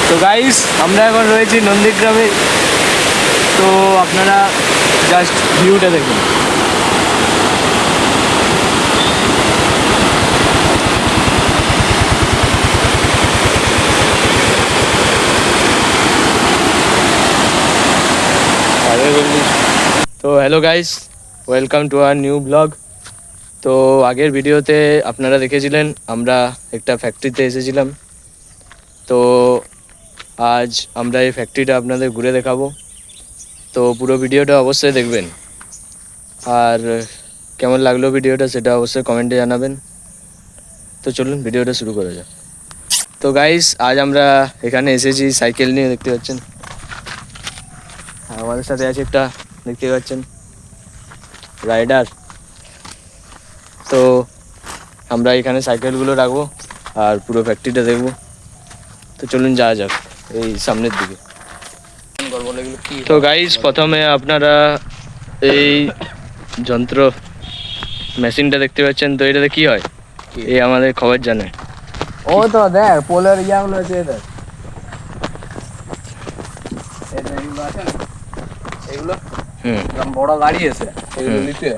তো গাইস আমরা এখন রয়েছি নন্দীগ্রামে। তো আপনারা জাস্ট ভিউটা দেখুন। তো hello guys, welcome to our new blog. তো আগের ভিডিওতে আপনারা দেখেছিলেন আমরা একটা ফ্যাক্টরিতে এসেছিলাম। তো আজ আমরা এই ফ্যাক্টরিটা আপনাদের ঘুরে দেখাবো। তো পুরো ভিডিওটা অবশ্যই দেখবেন, আর কেমন লাগলো ভিডিওটা সেটা অবশ্যই কমেন্টে জানাবেন। তো চলুন ভিডিওটা শুরু করা যাক। তো গাইস আজ আমরা এখানে এসেছি সাইকেল নিয়ে, দেখতে পাচ্ছেন। আর আমাদের সাথে আছে একটা, দেখতে পাচ্ছেন, রাইডার। তো আমরা এখানে সাইকেলগুলো রাখবো আর পুরো ফ্যাক্টরিটা দেখবো। তো চলুন যাওয়া যাক এই সামনের দিকে। তো গাইস প্রথমে আপনারা এই যন্ত্র মেশিনটা দেখতে পাচ্ছেন। তো এটাতে কি হয় এই আমাদের খবর জানে। ও তো দেখ পোলার ইয়াগুলো আছে, দেখ এগুলো আছে না, এগুলো বড় গাড়ি আছে এগুলো নিতে।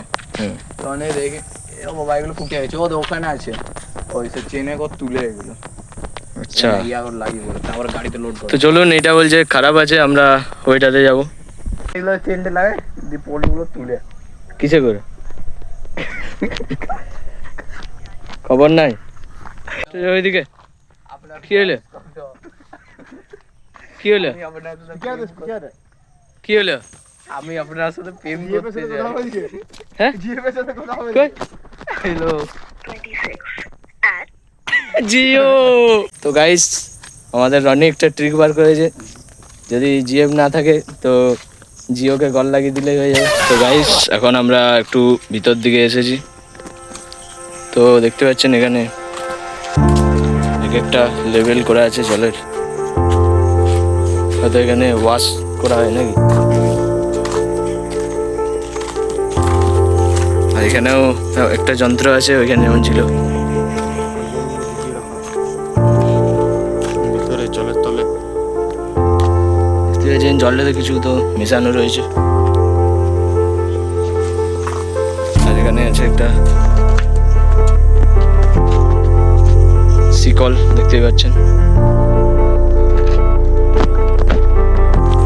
তো দেখে বাবা এগুলো ফুটে গেছে, ও ওখানে আছে, ওই সে চেনে কর তুলে এগুলো। আচ্ছা, ইয়াগুলো লাগিয়ে বলে তারপর গাড়িতে লোড করে। তো চলুন, এটা বলছে খারাপ আছে, আমরা ওইটাতে যাবো। এগুলো চেনটা লাগে দিয়ে পোলগুলো তুলে কিসে করে খবর নাই ওইদিকে। কি হলো কি হলো কি হলো? আমি আপনার সাথে প্রেম করতে যাই। হ্যাঁ হ্যালো জিও। তো গাইস আমাদের রনি একটা ট্রিক বার করেছে, যদি জিএফ না থাকে তো জিওকে কল লাগিয়ে দিলেই হয়ে যাবে। তো গাইস এখন আমরা একটু ভিতর দিকে এসেছি। তো দেখতে পাচ্ছেন এখানে এক একটা লেভেল করা আছে জলের, হয়তো এখানে ওয়াশ করা হয় নাকি। আর এখানেও একটা যন্ত্র আছে, ওইখানে যেমন ছিল ভিতরে জলের তলে। দেখতে পাচ্ছেন জলটাতে কিছু তো মেশানো রয়েছে। আর এখানে আছে একটা শিকল, দেখতে পাচ্ছেন।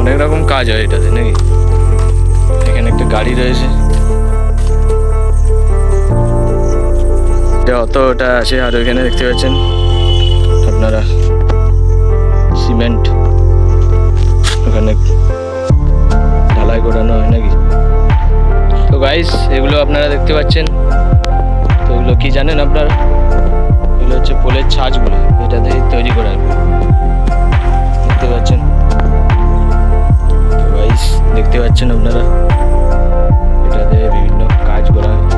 অনেক রকম কাজ হয় এটাতে নাকি। এখানে একটা গাড়ি রয়েছে, ওটা আছে। আর ওইখানে দেখতে পাচ্ছেন আপনারা সিমেন্ট, ওখানে ঢালাই করানো হয় নাকি। তো গাইস এগুলো আপনারা দেখতে পাচ্ছেন। তো এগুলো কি জানেন আপনারা? এগুলো হচ্ছে পোলের ছাঁচগুলো, এটাতে তৈরি করা হয়, দেখতে পাচ্ছেন। তো গাইস দেখতে পাচ্ছেন আপনারা, এটাতে বিভিন্ন কাজ করা হয়।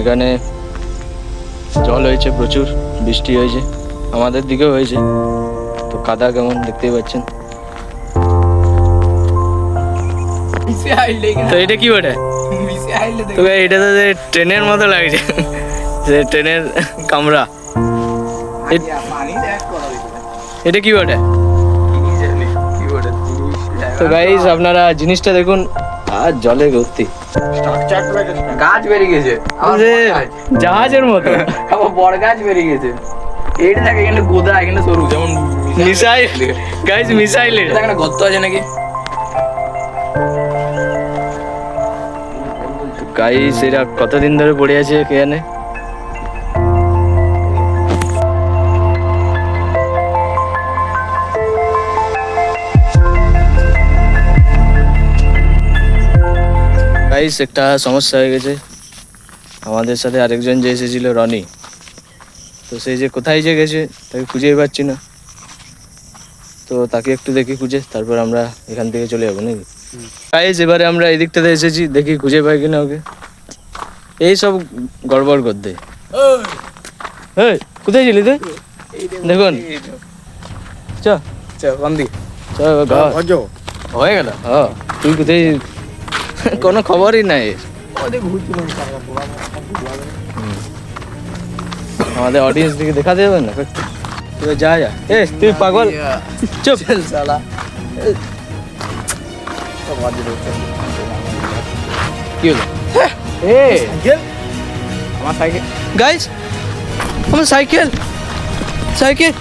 এখানে জল হয়েছে, প্রচুর বৃষ্টি হয়েছে, আমাদের দিকেও হয়েছে। তো কাদা কেমন দেখতেই পাচ্ছেন। তো এটা কি ওটা? তো এটা তো ট্রেনের মতো লাগছে, যে ট্রেনের কামরা। এটা কি ওটা? তো গাইস আপনারা জিনিসটা দেখুন, আর জলে ভর্তি, গাছ বেরিয়ে গেছে জাহাজের মতো। আবার বড় গাছ বেরিয়ে গেছে। এইটা থাকে এখানে গোদা, এখানে সরু, যেমন মিসাইল। গাইস মিসাইল, এখানে গর্ত আছে নাকি। গাইস এরা কতদিন ধরে পড়ে আছে কে জানে। গাইস একটা সমস্যা হয়ে গেছে, আমাদের সাথে আরেকজন যে এসেছিল রনি, তো সেই যে কোথায় যে গেছে তাকে খুঁজেই পাচ্ছি না। তো তাকে একটু দেখি খুঁজে, তারপর আমরা এখান থেকে চলে যাবো নাকি। গাইস এবারে আমরা এই দিকটাতে এসেছি, দেখি খুঁজে পাই কিনা ওকে। এই সব গড়বড় করতে। এই কোথায় ছিলি তুই? দেখুন চ কোন দিকে চ ঘর। হয়ে গেল? হ্যাঁ তুই কোথায়? কোনো খবরই নাই। আমাদের অডিয়েন্স দিকে দেখা দেবে না। তুই যা যা, এ তুই পাগল, চুপ। চল শালা কি হলো? এ আমার সাইকেল গাইস আমার সাইকেল, সাইকেল